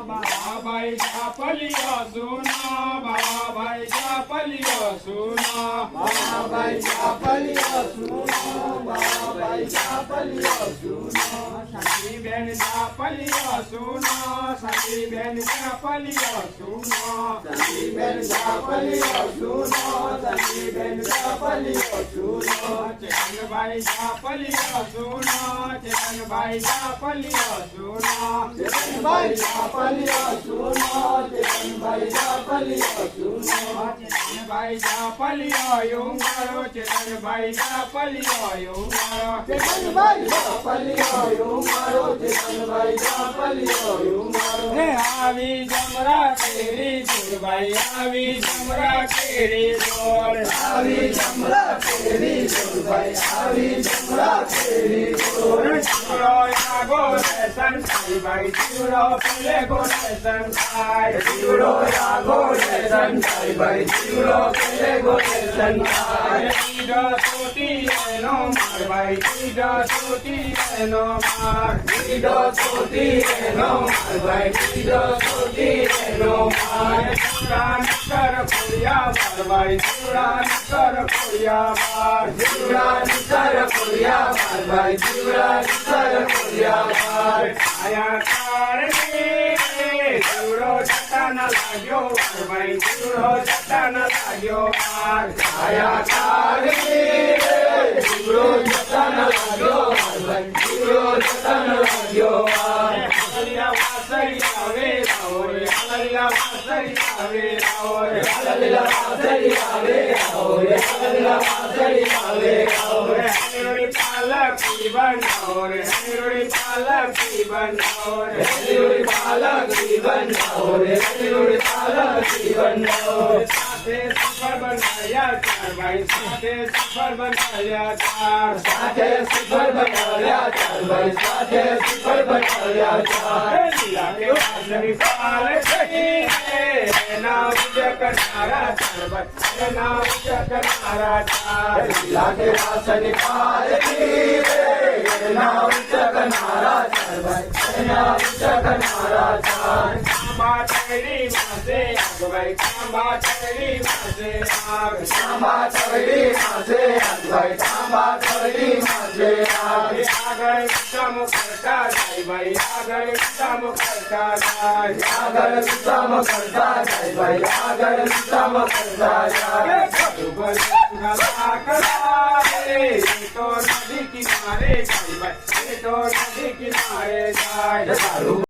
બાબાભાઈ જાપલિયો સુના બાબાભાઈ જાપલિયો સુના બાબાભાઈ જાપલિયો સુના બાબાભાઈ જાપલિયો સુના સખીબેન જાપલિયો સુના સખીબેન જાપલિયો સુના સખીબેન જાપલિયો સુના સખીબેન જાપલિયો સુના ચેતનભાઈ જાપલિયો સુના ચેતનભાઈ જાપલિયો સુના ચેતનભાઈ જાપલિયો સુના ચેતનભાઈ જાપલિયો સુના ચેતનભાઈ જાપલિયો યુંગરો ચેતનભાઈ જાપલિયો યુંગરો ચેતનભાઈ જાપલિયો યુંગરો ચેતનભાઈ જાપલિયો યુંગરો હે આવી જમરા કેરી જોરભાઈ આવી જમરા કેરી જોર આવી જમરા કેરી જોરભાઈ આવી જમરા કેરી જોર ચૂરો યાગો લેસન ખાઈ ભાઈ ચૂરો પેલે ગો લેસન ખાય ચૂડો યાગો લેસન ખાઈ ભાઈ ચૂડો પેલે ગો લેસન ખાય તીડો ચોટી એનો માર ભાઈ તીડો ચોટી એનો માર તીડો ચોટી એનો માર ભાઈ તીડો ચોટી એનો માર ચૂડા નકર ખોડિયા માર ભાઈ ચૂડા નકર ખોડિયા માર જીવડા નિસર ખોડિયા માર ભાઈ જીવડા નિસર ખોડિયા માર આયા તારને ચૂડો જતા ન લાગ્યો માર ભાઈ ચૂડો જતા ન લાગ્યો માર આયા તારી જીવડો જતા ન લાગ્યો માર ભાઈ જીવડો જતા ન લાગ્યો માર હલલિયા વાસળી આવે રાવો રે હલલિયા વાસળી આવે રાવો રે હાલલીલા વાસળી આવે આવો રે હાલલીલા વાસળી આવે આવો રે હરિરોડી પાલકી બનાવો રે હરિરોડી પાલકી બનાવો રે હરિયોડી પાલકી બનાવો રે હરિયોડી પાલકી બનાવો સાથે સુપર બનાવ્યા ચાર ભાઈ સાથે સુપર બનાવ્યા ચાર સાથે સુપર બનાવ્યા ચાર ભાઈ સાથે સુપર બનાવ્યા ચાર લીલા કે વાસળી પાલકી એના ઉજ્જ કરનારા ચાર ભાઈ એના ઉજ્જ કરનારા ચાર લાગે વાસની પાલકી રે એના ઉચ્ચ કરનારા ચાર ભાઈ એના ઉચ્ચ કરનારા ચાર કાંબા ચડી માસે આગ ભાઈ કાંબા ચડી માસે આગ તાંબા ચડી માસે આગ ભાઈ તાંબા ચડી માસે આગ આગળ વિષમ કરતા જાય ભાઈ આગળ વિષમ કરતા જાય આગળ વિષમ કરતા જાય ભાઈ આગળ વિષમ કરતા જાય તો નદી કિનારે જાય ભાઈ તો નદી કિનારે જાય તારું